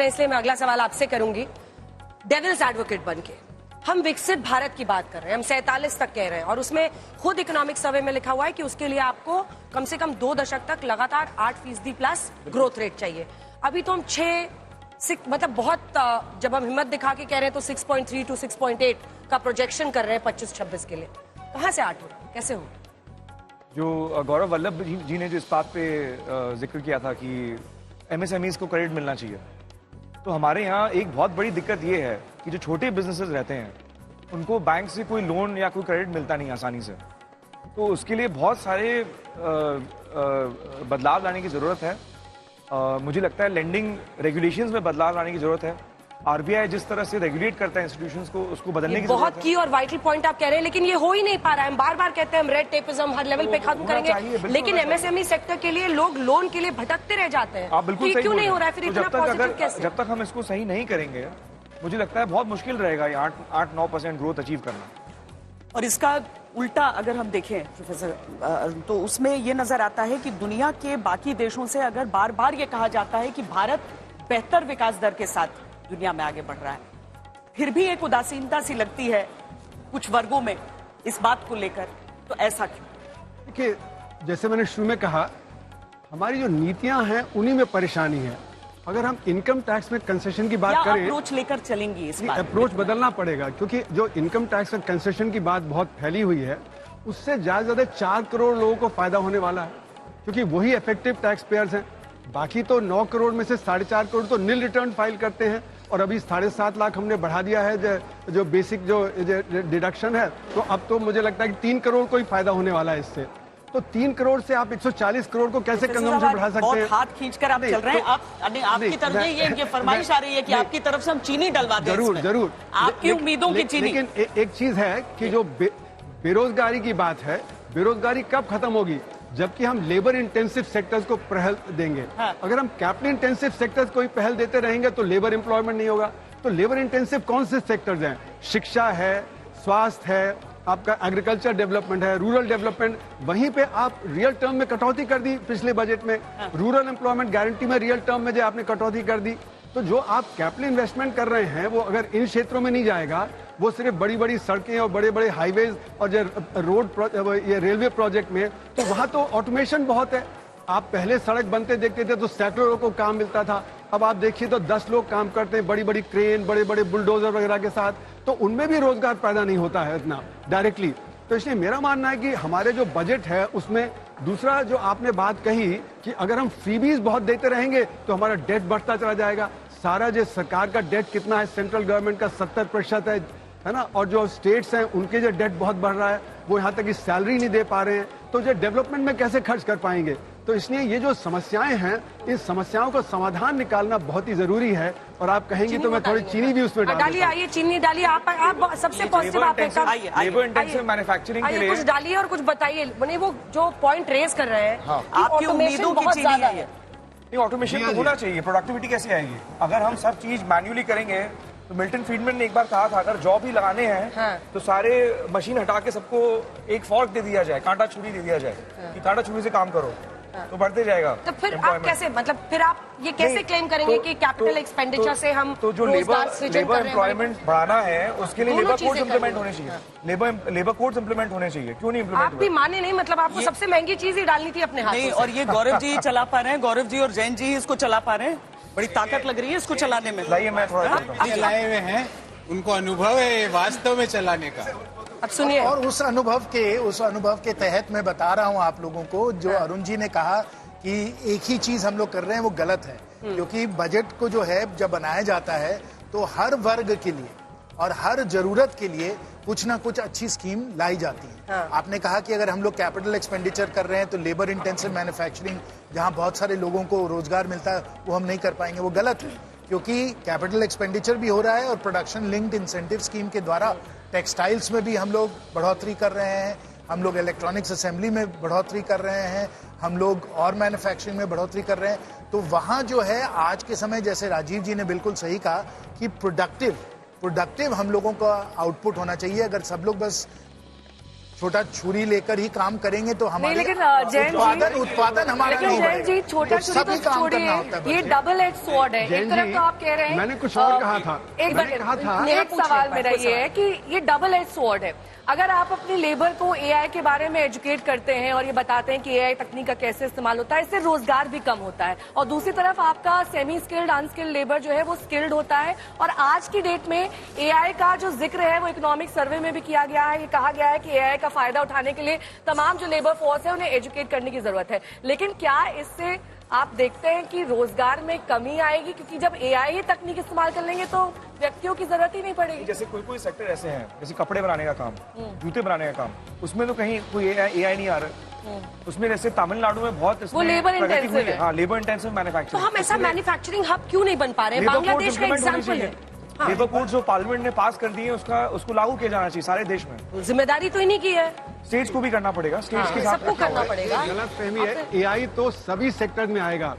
इसलिए मैं अगला सवाल आपसे करूंगी। डेविल्स एडवोकेट बनके हम विकसित भारत की बात कर रहे हैं, हम 47 तक कह रहे हैं और उसमें खुद इकोनॉमिक सर्वे में लिखा हुआ है कि उसके लिए आपको कम से कम 2 दशक तक लगातार 8% प्लस ग्रोथ रेट चाहिए। अभी तो हम 6 मतलब बहुत जब हम हिम्मत दिखा के कह रहे हैं तो 6.3 to 6.8 का प्रोजेक्शन कर रहे हैं 25-26 के लिए। कहां से 8 हो रहा है, कैसे हो? जो गौरव वल्लभ जी ने जो इस बात पे जिक्र किया था कि एमएसएमईज को क्रेडिट मिलना चाहिए, तो हमारे यहाँ एक बहुत बड़ी दिक्कत ये है कि जो छोटे बिजनेसेस रहते हैं उनको बैंक से कोई लोन या कोई क्रेडिट मिलता नहीं आसानी से। तो उसके लिए बहुत सारे बदलाव लाने की ज़रूरत है। मुझे लगता है लेंडिंग रेगुलेशंस में बदलाव लाने की ज़रूरत है। आरबीआई जिस तरह से रेगुलेट करता है इंस्टीट्यूशंस को, उसको बदलने की बहुत की और वाइटल पॉइंट आप कह रहे हैं, लेकिन ये हो ही नहीं पा रहा है। हम बार बार कहते हैं हम रेड टेपिज्म हर लेवल पे खत्म करेंगे, लेकिन एमएसएमई सेक्टर के लिए लोग लोन के लिए भटकते रह जाते हैं। आप बिल्कुल सही क्यों नहीं हो रहा है फिर इतना पॉजिटिव कैसे? जब तक हम इसको सही नहीं करेंगे, मुझे लगता है बहुत मुश्किल रहेगा ये 8-9% ग्रोथ अचीव करना। और इसका उल्टा अगर हम देखें प्रोफेसर, तो उसमें ये नजर आता है कि दुनिया के बाकी देशों से अगर बार बार ये कहा जाता है कि भारत बेहतर विकास दर के साथ दुनिया में आगे बढ़ रहा है, फिर भी एक उदासीनता सी लगती है कुछ वर्गों में इस बात को लेकर। तो ऐसा क्यों? देखिए, जैसे मैंने शुरू में कहा, हमारी जो नीतियां हैं उन्हीं में परेशानी है। अगर हम इनकम टैक्स में कंसेशन की बात करें, अप्रोच लेकर चलेंगी इस बात, अप्रोच बदलना पड़ेगा, क्योंकि जो इनकम टैक्स में कंसेशन की बात बहुत फैली हुई है, उससे ज्यादा 4 करोड़ लोगों को फायदा होने वाला है, क्योंकि वही इफेक्टिव टैक्स पेयर्स हैं। बाकी तो 9 करोड़ में से 4.5 करोड़ तो नील रिटर्न फाइल करते हैं, और अभी 7.5 लाख हमने बढ़ा दिया है जो बेसिक जो डिडक्शन है। तो अब तो मुझे लगता है कि 3 करोड़ को ही फायदा होने वाला है इससे। तो 3 करोड़ से आप 140 करोड़ को कैसे कंजम्पशन बढ़ा सकते हैं? हाथ खींचकर आप चल रहे हैं। आपकी तरफ ये फरमाइश आ रही है कि आपकी तरफ से हम चीनी डलवा दें। जरूर जरूर, आपकी उम्मीदों की चीनी। लेकिन एक चीज है कि जो बेरोजगारी की बात है, बेरोजगारी कब खत्म होगी? जबकि हम लेबर इंटेंसिव सेक्टर्स को पहल देंगे। हाँ। अगर हम कैपिटल इंटेंसिव सेक्टर्स को ही पहल देते रहेंगे तो लेबर एम्प्लॉयमेंट नहीं होगा। तो लेबर इंटेंसिव कौन से सेक्टर्स हैं? शिक्षा है, स्वास्थ्य है, आपका एग्रीकल्चर डेवलपमेंट है, रूरल डेवलपमेंट। वहीं पे आप रियल टर्म में कटौती कर दी पिछले बजट में। हाँ। रूरल एम्प्लॉयमेंट गारंटी में रियल टर्म में जो आपने कटौती कर दी। तो जो आप कैपिटल इन्वेस्टमेंट कर रहे हैं वो अगर इन क्षेत्रों में नहीं जाएगा, वो सिर्फ बड़ी बड़ी सड़कें और बड़े बड़े हाईवेज और जो रोड ये रेलवे प्रोजेक्ट में, तो वहां तो ऑटोमेशन बहुत है। आप पहले सड़क बनते देखते थे तो सैकड़ों लोगों को काम मिलता था, अब आप देखिए तो 10 लोग काम करते हैं, बड़ी बड़ी क्रेन, बड़े बड़े बुलडोजर वगैरह के साथ। तो उनमें भी रोजगार पैदा नहीं होता है इतना डायरेक्टली। तो इसलिए मेरा मानना है कि हमारे जो बजट है उसमें दूसरा जो आपने बात कही कि अगर हम फ्रीबीज बहुत देते रहेंगे तो हमारा डेट बढ़ता चला जाएगा। सारा जो सरकार का डेट कितना है, सेंट्रल गवर्नमेंट का 70% है ना, और जो स्टेट्स हैं उनके जो डेट बहुत बढ़ रहा है, वो यहाँ तक कि सैलरी नहीं दे पा रहे हैं, तो जो डेवलपमेंट में कैसे खर्च कर पाएंगे? तो इसलिए ये जो समस्याएं हैं, इन समस्याओं का समाधान निकालना बहुत ही जरूरी है। और आप कहेंगे तो मैं थोड़ी चीनी भी उसमें डालिए। आइए चीनी डालिए। आप सबसे पॉजिटिव आप लेबर इंटेंसिव मैन्युफैक्चरिंग के लिए कुछ डालिए और कुछ बताइए। मैंने वो जो पॉइंट रेज कर रहे हैं, आपकी उम्मीदों की चीनी है। ऑटोमेशन तो होना चाहिए। प्रोडक्टिविटी कैसे आएगी अगर हम सब चीज मैन्युअली करेंगे? तो मिल्टन फ्रीडमैन ने एक बार कहा था, अगर जॉब ही लगाने हैं हाँ। तो सारे मशीन हटा के सबको एक फॉर्क दे दिया जाए, कांटा छुरी दे दिया जाए कि कांटा छुरी से काम करो, तो बढ़ते जाएगा। तो फिर आप कैसे, मतलब फिर आप ये कैसे क्लेम करेंगे कि कैपिटल एक्सपेंडिचर से हम तो जो लेबर एम्प्लॉयमेंट बढ़ाना है उसके लिए लेबर कोड्स इंप्लीमेंट होने चाहिए। लेबर कोड्स इंप्लीमेंट होने चाहिए। क्यों नहीं इंप्लीमेंट? आप भी माने नहीं, मतलब आपको सबसे महंगी चीज ही डालनी थी अपने हाथ में। और ये गौरव जी चला पा रहे हैं, गौरव जी और जैन जी इसको चला पा रहे हैं। बड़ी ताकत लग रही है इसको चलाने में। लाइए मैं थोड़ा चलाए हुए हैं, उनको अनुभव है वास्तव में चलाने का। अब सुनिए, और उस अनुभव के तहत मैं बता रहा हूं आप लोगों को, जो अरुण जी ने कहा कि एक ही चीज हम लोग कर रहे हैं वो गलत है। क्योंकि बजट को जो है जब बनाया जाता है तो हर वर्ग के लिए और हर जरूरत के लिए कुछ ना कुछ अच्छी स्कीम लाई जाती है। हाँ। आपने कहा कि अगर हम लोग कैपिटल एक्सपेंडिचर कर रहे हैं तो लेबर इंटेंसिव मैन्युफैक्चरिंग, जहां बहुत सारे लोगों को रोजगार मिलता है, वो हम नहीं कर पाएंगे। वो गलत है, क्योंकि कैपिटल एक्सपेंडिचर भी हो रहा है और प्रोडक्शन लिंक्ड इंसेंटिव स्कीम के द्वारा टेक्सटाइल्स में भी हम लोग बढ़ोतरी कर रहे हैं, हम लोग इलेक्ट्रॉनिक्स असेंबली में बढ़ोतरी कर रहे हैं, हम लोग और मैन्युफैक्चरिंग में बढ़ोतरी कर रहे हैं। तो वहां जो है आज के समय, जैसे राजीव जी ने बिल्कुल सही कहा कि प्रोडक्टिव हम लोगों का आउटपुट होना चाहिए। अगर सब लोग बस छोटा छुरी लेकर ही काम करेंगे तो हमारे लेकिन जैन जी उत्पादन हमारा लेकिन नहीं जैन जी बढ़ेगा। छोटा तो छुरी सभी तो काम छोड़िए, करना होता है ये बच्चे। डबल एज स्वॉर्ड है। जैन एक तरफ जी, तो आप कह रहे हैं मैंने कुछ और कहा था। एक मैंने कहा था एक सवाल मेरा ये है कि ये डबल एज स्वॉर्ड है। अगर आप अपनी लेबर को एआई के बारे में एजुकेट करते हैं और ये बताते हैं कि एआई तकनीक का कैसे इस्तेमाल होता है, इससे रोजगार भी कम होता है, और दूसरी तरफ आपका सेमी स्किल्ड अनस्किल्ड लेबर जो है वो स्किल्ड होता है। और आज की डेट में एआई का जो जिक्र है वो इकोनॉमिक सर्वे में भी किया गया है। ये कहा गया है कि एआई का फायदा उठाने के लिए तमाम जो लेबर फोर्स है उन्हें एजुकेट करने की जरूरत है। लेकिन क्या इससे आप देखते हैं कि रोजगार में कमी आएगी? क्योंकि जब एआई तकनीक इस्तेमाल कर लेंगे तो व्यक्तियों की जरूरत ही नहीं पड़ेगी। जैसे कोई कोई सेक्टर ऐसे हैं, जैसे कपड़े बनाने का काम, जूते बनाने का काम, उसमें तो कहीं कोई एआई नहीं आ रहा। उसमें जैसे तमिलनाडु में बहुत वो लेबर इंटेंसिव है। हाँ, लेबर इंटेंसिव तो मैन्युफैक्चरिंग। हम ऐसा मैन्युफैक्चरिंग हब क्यों नहीं बन पा रहे हैं? बांग्लादेश का एग्जाम्पल है। हाँ। लेबर कोड जो पार्लियामेंट ने पास कर दिए उसको लागू किया जाना चाहिए सारे देश में। जिम्मेदारी तो इन्हीं की है, स्टेट्स को भी करना पड़ेगा, स्टेट्स के साथ सबको करना पड़ेगा। गलत फहमी है। एआई तो सभी सेक्टर में आएगा।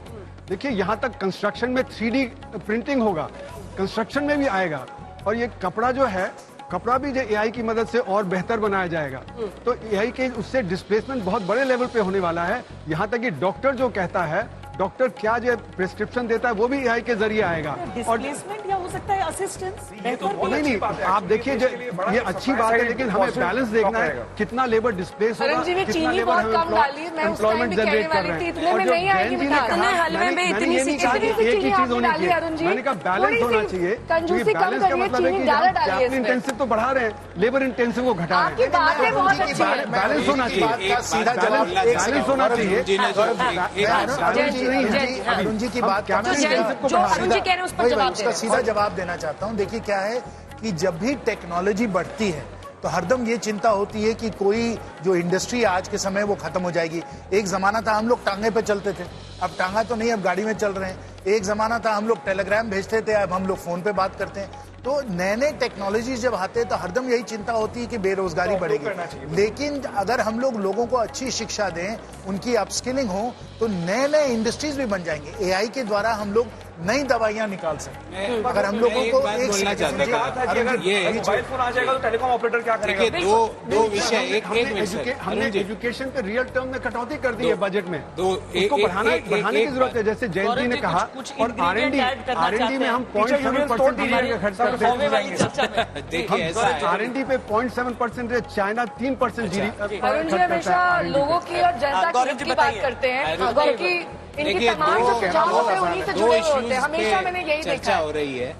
देखिए यहाँ तक कंस्ट्रक्शन में 3D प्रिंटिंग होगा, कंस्ट्रक्शन में भी आएगा। और ये कपड़ा जो है, कपड़ा भी जो एआई की मदद से और बेहतर बनाया जाएगा। तो एआई के उससे डिस्प्लेसमेंट बहुत बड़े लेवल पे होने वाला है। यहाँ तक कि डॉक्टर जो कहता है, डॉक्टर क्या जो प्रिस्क्रिप्शन देता है वो भी एआई के जरिए आएगा। और डिस्प्लेसमेंट या हो सकता है असिस्टेंस नहीं, आप देखिए ये अच्छी बात है, लेकिन हमें बैलेंस देखना है। कितना लेबर डिस्प्लेस होगा, अरुण जी ने कितना चीनी लेबर बहुत कम डाली है। मैं उस टाइम एम्प्लॉयमेंट भी कहने जनरेट कर वाली रहे थी, हैं। इतने में और जो नहीं आएगी जैन जी ने बेटा। कहा, इतने हलवे में इतनी मैंने ये नहीं सी कहा कि चीनी एक ही चीज आपने होनी डाली, अरुण चाहिए। जी। मैंने कहा बैलेंस थोड़ी होना सी चाहिए। कंजूसी कम बैलेंस का करिए, मतलब है चीनी कि ज्यादा हम डालिए कैपिटल इसमें। इंटेंसिव तो बढ़ा रहे हैं, लेबर इंटेंसिव को घटा रहे आपकी हैं। बातें बहुत अच्छी है। बैलेंस होना चाहिए, बैलेंस होना चाहिए। अरुण जी की बात जो अरुण जी कह रहे हैं उस पर जवाब उसका सीधा जवाब देना चाहता हूं। देखिए क्या है कि जब भी टेक्नोलॉजी बढ़ती है तो हरदम ये चिंता होती है कि कोई जो इंडस्ट्री आज के समय वो खत्म हो जाएगी। एक जमाना था हम लोग टांगे पे चलते थे, अब टांगा तो नहीं, अब गाड़ी में चल रहे हैं। एक जमाना था हम लोग टेलीग्राम भेजते थे, अब हम लोग फोन पे बात करते हैं। तो नए नए टेक्नोलॉजीज जब आते हैं तो हरदम यही चिंता होती है कि बेरोजगारी बढ़ेगी। लेकिन अगर हम लोगों को अच्छी शिक्षा दें, उनकी अपस्किलिंग हो, तो नए नए इंडस्ट्रीज भी बन जाएंगे। एआई के द्वारा हम लोग नई दवाइयां निकाल सकते हैं। अगर हम लोगों को एक बोलना चाहता था, ये मोबाइल फोन आ जाएगा तो टेलीकॉम ऑपरेटर क्या करेगा? देखिए दो विषय, एक मिनट सर, हमने अरुण जी, एजुकेशन के रियल टर्म में कटौती कर दी है बजट में। एक- उसको बढ़ाने एक- की एक जरूरत है, जैसे जयंत जी ने कहा। कुछ और ingredient add करना आर चाहते में हम हैं। 0.7% खर्च करते हैं। देखिए ऐसा है, R&D पे 0.7% है, चाइना 3% जीडी। अरुण जी हमेशा लोगों की और जनता की हित की बात करते हैं, क्योंकि इनके देखिए तमाम जो सुझाव होते हैं उन्हीं से दो जुड़े हुए होते हैं। इश्यूज हमेशा मैंने यही पे देखा चर्चा है। हो रही है।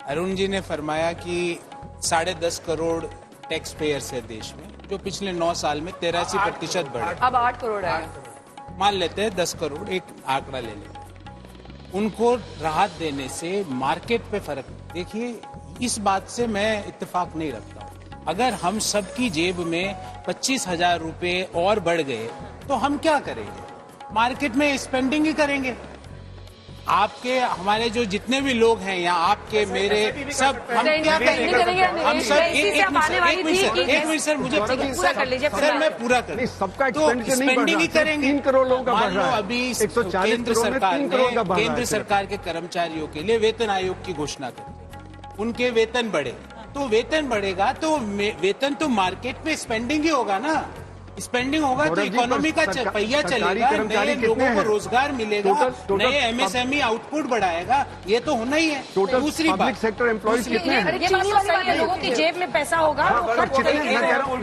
अरुण जी ने फरमाया कि 10.5 करोड़ टैक्स पेयर्स है देश में, जो पिछले 9 साल में 83% बढ़े। अब 8 करोड़ है। मान लेते हैं 10 करोड़, एक आंकड़ा ले लेते हैं। उनको राहत देने से मार्केट पे फर्क, देखिए इस बात से मैं इत्तेफाक नहीं रखता हूं। अगर हम सबकी जेब में 25,000 रुपए और बढ़ गए तो हम क्या करेंगे? मार्केट में स्पेंडिंग ही करेंगे। आपके हमारे जो जितने भी लोग हैं यहाँ, आपके मेरे सब, हम नहीं, यहाँ पेंडिंग करेंगे, हम सब इसी से आप आने वाली थी कि एक मिनट सर, मुझे पूरा कर लीजिए। सर मैं पूरा कर, नहीं, सबका तो एक्सपेंडिचर नहीं बढ़ स्पेंडिंग ही रहा, सिर्फ करेंगे। 3 करोड़ लोगों का बढ़ मान लो रहा है। अभी 140 केंद्र करोड़ में सरकार 3 करोड़ का बढ़ रहा केंद्र है सिर्फ। सरकार के कर्मचारियों के लिए वेतन आयोग की घोषणा कर, उनके वेतन बढ़े, तो वेतन बढ़ेगा तो वेतन तो मार्केट में स्पेंडिंग ही होगा ना। स्पेंडिंग होगा तो गौरव जी, इकोनॉमी का पर पहिया सरकारी चलेगा, कर्मचारी नए कितने लोगों को हैं? रोजगार मिलेगा, टोटल नए एमएसएमई आउटपुट बढ़ाएगा, ये तो होना ही है। टोटल दूसरी पब्लिक बात, सेक्टर एम्प्लॉयज कितने हैं? ये बात तो सही है, लोगों की जेब में पैसा होगा वो खर्च कितने, करेंगे। मैं कह रहा हूँ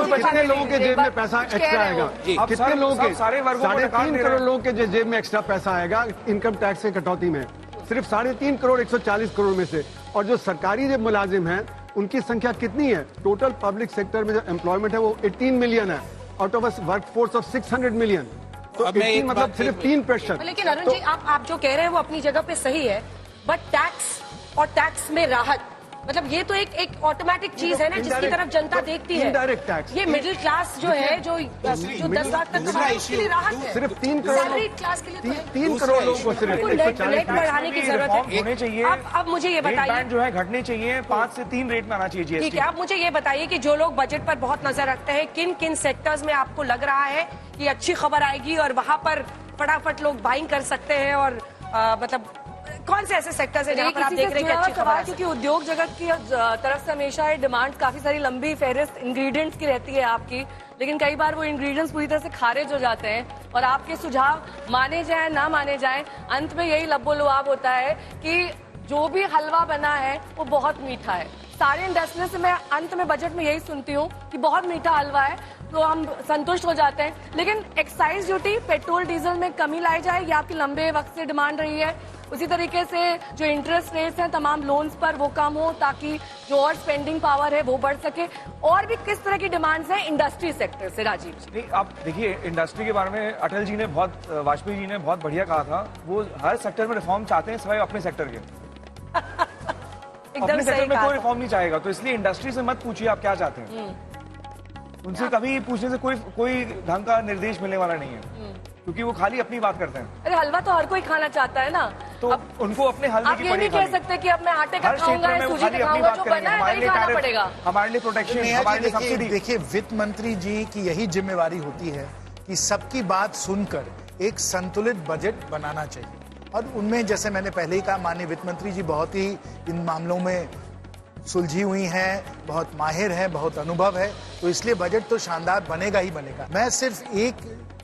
कितने लोगों के जेब में पैसा एक्स्ट्रा आएगा? आप कितने लोगों के? सारे वर्गों को 3.5 करोड़ लोगों के जेब में एक्स्ट्रा पैसा आएगा इनकम टैक्स के कटौती में, सिर्फ 3.5 करोड़ 140 करोड़ में से। और जो सरकारी जो मुलाजिम हैं उनकी संख्या कितनी है? टोटल पब्लिक सेक्टर में जो एम्प्लॉयमेंट है वो 18 मिलियन है, out of work force of 600 million. तो अब मैं 18 एक मतलब बात सिर्फ फिर- 3%। लेकिन अरुण जी आप जो कह रहे हैं वो अपनी जगह पे सही है, बट टैक्स और टैक्स में राहत, मतलब ये तो एक ऑटोमेटिक चीज है ना जिसकी तरफ जनता देखती है। इनडायरेक्ट टैक्स, ये मिडिल क्लास जो है जो 10 लाख तक कमाए उसके लिए राहत है। सिर्फ 3 करोड़ सैलरी क्लास के लिए तो है। 3 करोड़ लोगों को सिर्फ बिल्कुल नेट 140 बढ़ाने की जरूरत रिफॉर्म है। होने चाहिए। अब मुझे ये रेट बताइए, बैंड जो है घटने चाहिए, 5 से 3 रेट में आना चाहिए ठीक जीएसटी। है, अब मुझे ये बताइए कि जो लोग बजट पर बहुत नजर रखते हैं, किन किन सेक्टर्स में आपको लग रहा है कि अच्छी खबर आएगी और वहां पर फटाफट लोग बाइंग कर सकते हैं और मतलब कौन से ऐसे सेक्टर्स हैं जहां पर आप देख रहे हैं कि अच्छी खबर आ क्योंकि उद्योग जगत की तरफ से हमेशा डिमांड काफी सारी लंबी फेहरिस्त इंग्रेडिएंट्स की रहती है आपकी, लेकिन कई बार वो इंग्रेडिएंट्स पूरी तरह से खारिज हो जाते हैं और आपके सुझाव माने जाएं ना माने जाएं, अंत में यही लब्बो लुआब होता है कि जो भी हलवा बना है वो बहुत मीठा है। सारे इंडस्ट्री से मैं अंत में बजट में यही सुनती हूँ कि बहुत मीठा हलवा है, तो हम संतुष्ट हो जाते हैं। लेकिन एक्साइज ड्यूटी पेट्रोल डीजल में कमी लाई जाए, ये आपकी लंबे वक्त से डिमांड रही है। उसी तरीके से जो इंटरेस्ट रेट्स हैं तमाम लोन्स पर वो कम हो ताकि जो और स्पेंडिंग पावर है वो बढ़ सके। और भी किस तरह की डिमांड्स हैं इंडस्ट्री सेक्टर से? राजीव जी, नहीं, आप देखिए इंडस्ट्री के बारे में अटल जी ने वाजपेयी जी ने बहुत बढ़िया कहा था। वो हर सेक्टर में रिफॉर्म चाहते हैं सिवाय अपने सेक्टर के। एकदम अपने सेक्टर सही में कहा कोई रिफॉर्म नहीं चाहेगा, तो इसलिए इंडस्ट्री से मत पूछिए आप क्या चाहते हैं। उनसे कभी पूछने से कोई ढंग का निर्देश मिलने वाला नहीं है, क्योंकि वो खाली अपनी बात करते हैं। अरे हलवा तो हर कोई खाना चाहता है ना, तो अब उनको अपने हलवे आप की ये पड़ी नहीं कह खानी। सकते कि अब मैं आटे का हर खाऊंगा क्षेत्र या में वो सूजी खाली का अपनी खाऊंगा, बात जो करेंगे। बना है हमारे वही लिए खाना टैरिफ, पड़ेगा। हमारे लिए प्रोटेक्शन, नेहा हमारे जी लिए सब्सिडी। देखिए वित्त मंत्री जी की यही जिम्मेवारी होती है कि सबकी बात सुनकर एक संतुलित बजट बनाना चाहिए। और उनमें जैसे मैंने पहले ही कहा, माननीय वित्त मंत्री जी बहुत ही इन मामलों में सुलझी हुई हैं, बहुत माहिर हैं, बहुत अनुभव है, तो इसलिए बजट तो शानदार बनेगा ही बनेगा। मैं सिर्फ एक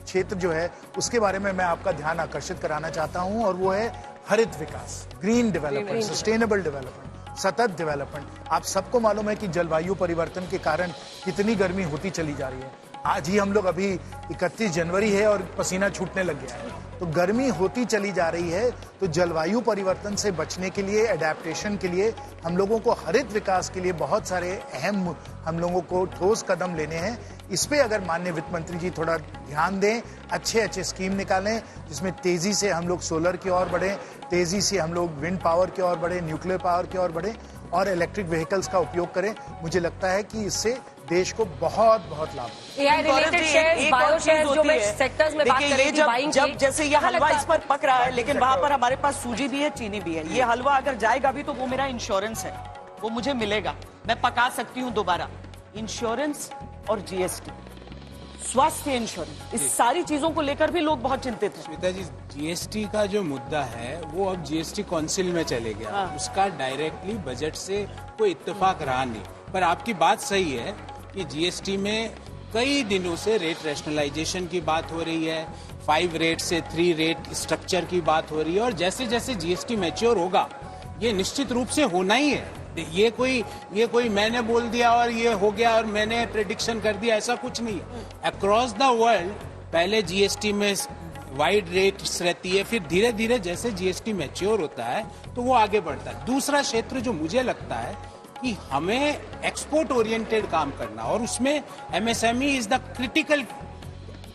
क्षेत्र जो है उसके बारे में मैं आपका ध्यान आकर्षित कराना चाहता हूं, और वो है हरित विकास, ग्रीन डेवलपमेंट, सस्टेनेबल डेवलपमेंट, सतत डेवलपमेंट। आप सबको मालूम है कि जलवायु परिवर्तन के कारण कितनी गर्मी होती चली जा रही है। आज ही हम लोग अभी 31 जनवरी है और पसीना छूटने लग गया है, तो गर्मी होती चली जा रही है। तो जलवायु परिवर्तन से बचने के लिए, एडेप्टेशन के लिए हम लोगों को हरित विकास के लिए बहुत सारे अहम हम लोगों को ठोस कदम लेने हैं। इस पे अगर माननीय वित्त मंत्री जी थोड़ा ध्यान दें, अच्छे अच्छे स्कीम निकालें जिसमें तेजी से हम लोग सोलर की ओर बढ़ें, तेजी से हम लोग विंड पावर की ओर बढ़ें, न्यूक्लियर पावर की ओर बढ़ें और इलेक्ट्रिक व्हीकल्स का उपयोग करें। मुझे लगता है कि इससे देश को बहुत बहुत लाभ है। AI related shares, bio shares जो मैं सेक्टर्स में बात कर रही थी बाइंग की, जब जैसे ये हलवा इस पर पक रहा है, लेकिन वहां पर हमारे पास सूजी भी है, चीनी भी है। ये हलवा अगर जाएगा भी तो वो मेरा इंश्योरेंस है, वो मुझे मिलेगा, मैं पका सकती हूँ दोबारा। इंश्योरेंस और जीएसटी, स्वास्थ्य इंश्योरेंस, इस सारी चीजों को लेकर भी लोग बहुत चिंतित हैं। श्वेता जी, जीएसटी का जो मुद्दा है वो अब जीएसटी काउंसिल में चले गया। उसका डायरेक्टली बजट से कोई इत्तेफाक रहा नहीं। पर आपकी बात सही है कि जीएसटी में कई दिनों से रेट रैशनलाइजेशन की बात हो रही है, 5 रेट से 3 रेट स्ट्रक्चर की बात हो रही है, और जैसे जैसे जीएसटी मैच्योर होगा ये निश्चित रूप से होना ही है। ये कोई मैंने बोल दिया और ये हो गया और मैंने प्रेडिक्शन कर दिया, ऐसा कुछ नहीं है। अक्रॉस द वर्ल्ड पहले जीएसटी में वाइड रेट्स रहती है, फिर धीरे धीरे जैसे जीएसटी मैच्योर होता है तो वो आगे बढ़ता है। दूसरा क्षेत्र जो मुझे लगता है कि हमें एक्सपोर्ट ओरिएंटेड काम करना, और उसमें एमएसएमई इज द क्रिटिकल।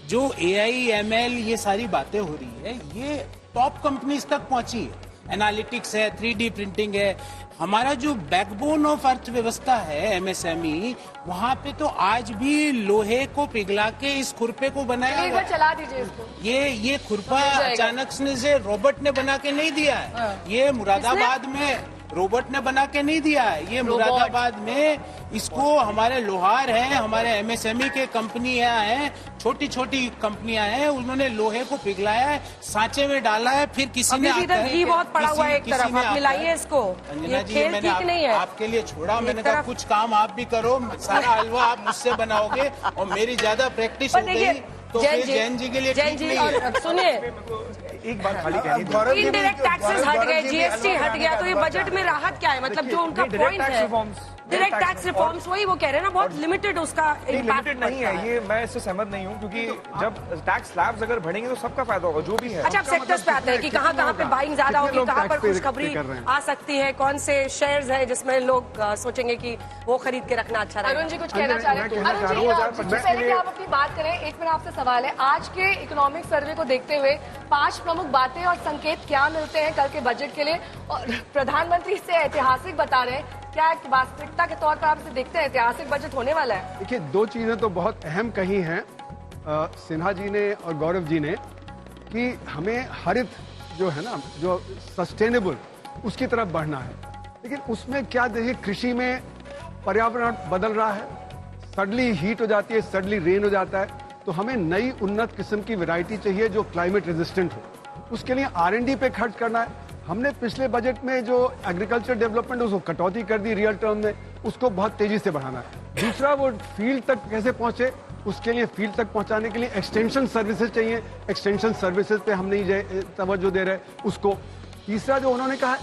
जो एआई एमएल ये सारी बातें हो रही है ये टॉप कंपनीज तक पहुंची है। एनालिटिक्स है, 3D प्रिंटिंग है, हमारा जो बैकबोन ऑफ अर्थव्यवस्था है एमएसएमई, वहां पे तो आज भी लोहे को पिघला के इस खुरपे को बनाया एक हुआ बार है। चला दीजिए इसको। ये खुरपा अचानक से रोबोट ने बना के नहीं दिया है, ये मुरादाबाद में रोबोट ने बना के नहीं दिया है, ये मुरादाबाद में इसको हमारे लोहार हैं, हमारे एमएसएमई के कंपनियां हैं, छोटी छोटी कंपनियां हैं, उन्होंने लोहे को पिघलाया है, सांचे में डाला है, फिर किसी ने अभी इधर घी बहुत पड़ा हुआ है एक तरफ, आप मिलाइए इसको। अंजना ये जी, खेल मैंने ठीक नहीं है। आपके लिए छोड़ा, मैंने एक कहा तरफ- कुछ काम आप भी करो, सारा हलवा आप मुझसे बनाओगे और मेरी ज्यादा प्रैक्टिस हो पर देखिए, गई तो फिर जैन जी के लिए जैन ठीक जी, नहीं है। और सुनिए, एक बात खाली कहनी थी। गौरव जी भी- इनडायरेक्ट टैक्सेस हट गए, गौरव जी भी जीएसटी हट गया, तो ये बजट में राहत क्या है? मतलब जो उनका पॉइंट है, डायरेक्ट टैक्स रिफॉर्म्स, वही वो कह रहे हैं ना, बहुत लिमिटेड उसका लिमिटेड इम्पैक्ट नहीं है ये, मैं इससे सहमत नहीं हूँ, क्योंकि जब टैक्स स्लैब्स अगर बढ़ेंगे तो सबका फायदा होगा, जो भी है। अच्छा, आप सेक्टर्स पे आते हैं कि कहाँ कहाँ पे बाइंग ज्यादा होगी, कहाँ पर खुशखबरी आ सकती है, कौन से शेयर्स हैं जिसमें लोग सोचेंगे कि वो खरीद के रखना अच्छा रहेगा। अरुण जी कुछ कहना चाह रहे हैं? मैं अरुण जी, 2025 पहले कि आप अपनी बात करें, एक मेरा आपसे सवाल है, आज के इकोनॉमिक सर्वे को देखते हुए 5 प्रमुख बातें और संकेत क्या मिलते हैं कल के बजट के लिए? और प्रधानमंत्री इसे ऐतिहासिक बता रहे हैं, क्या वास्तविकता के तौर पर आप इसे देखते हैं ऐतिहासिक बजट होने वाला है? देखिए, 2 चीजें तो बहुत अहम कही हैं सिन्हा जी ने और गौरव जी ने, कि हमें हरित जो है ना, जो सस्टेनेबल, उसकी तरफ बढ़ना है। लेकिन उसमें क्या देखिए, कृषि में पर्यावरण बदल रहा है, सडनली हीट हो जाती है, सडनली रेन हो जाता है, तो हमें नई उन्नत किस्म की वैरायटी चाहिए जो क्लाइमेट रेजिस्टेंट हो। उसके लिए R&D पे खर्च करना है, हमने पिछले बजट में जो एग्रीकल्चर डेवलपमेंट उसको कटौती कर दी रियल टर्म में, उसको बहुत तेजी से बढ़ाना है। दूसरा, वो फील्ड तक कैसे पहुंचे, उसके लिए फील्ड तक पहुंचाने के लिए एक्सटेंशन सर्विसेज चाहिए। एक्सटेंशन सर्विसेज पे हम नहीं तवज्जो दे रहे उसको। तीसरा जो उन्होंने कहा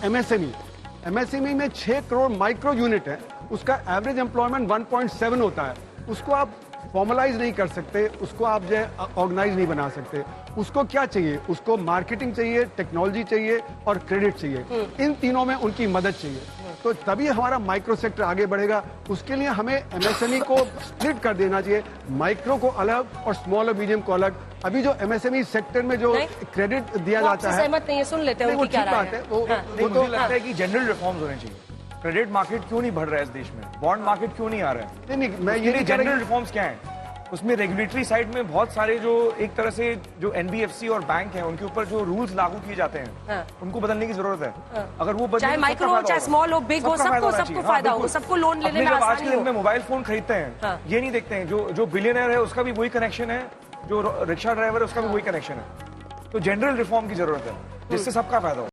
एमएसएमई में 6 करोड़ माइक्रो यूनिट है, उसका एवरेज एम्प्लॉयमेंट 1.7 होता है। उसको आप फॉर्मलाइज नहीं कर सकते, उसको आप जो ऑर्गेनाइज नहीं बना सकते। उसको क्या चाहिए? उसको मार्केटिंग चाहिए, टेक्नोलॉजी चाहिए और क्रेडिट चाहिए। इन तीनों में उनकी मदद चाहिए, तो तभी हमारा माइक्रो सेक्टर आगे बढ़ेगा। उसके लिए हमें एमएसएमई को स्प्लिट कर देना चाहिए, माइक्रो को अलग और स्मॉल और मीडियम को अलग। अभी जो एमएसएमई सेक्टर में जो क्रेडिट दिया जाता है, सहमत नहीं है, सुन लेते हैं वो उनकी क्या ठीक राय बात है। है। वो नहीं, तो मुझे लगता है कि जनरल रिफॉर्म्स होने चाहिए। क्रेडिट मार्केट क्यों नहीं बढ़ रहा है इस देश में? बॉन्ड मार्केट क्यों नहीं आ रहा है? नहीं, मैं ये नहीं कह जनरल रहा रिफॉर्म्स क्या है? उसमें रेगुलेटरी साइड में बहुत सारे जो एक तरह से जो एनबीएफसी और बैंक हैं उनके ऊपर जो रूल्स लागू किए जाते हैं उनको बदलने की जरूरत है। अगर वो बदले, चाहे तो माइक्रो सबका हो, फायदा चाहे होगा। स्मॉल हो, बिग हो, सबका सबको होना सबको चाहिए। फायदा हाँ, होगा, बिल्कुल। सबको लोन लेने अपने में जब आज आसानी के दिन हो। में मोबाइल फोन खरीदते हैं, हाँ। ये नहीं देखते हैं जो बिलियनर है उसका भी वही कनेक्शन है, जो रिक्शा ड्राइवर है उसका भी वही कनेक्शन है। तो जनरल रिफॉर्म की जरूरत है जिससे सबका फायदा हो।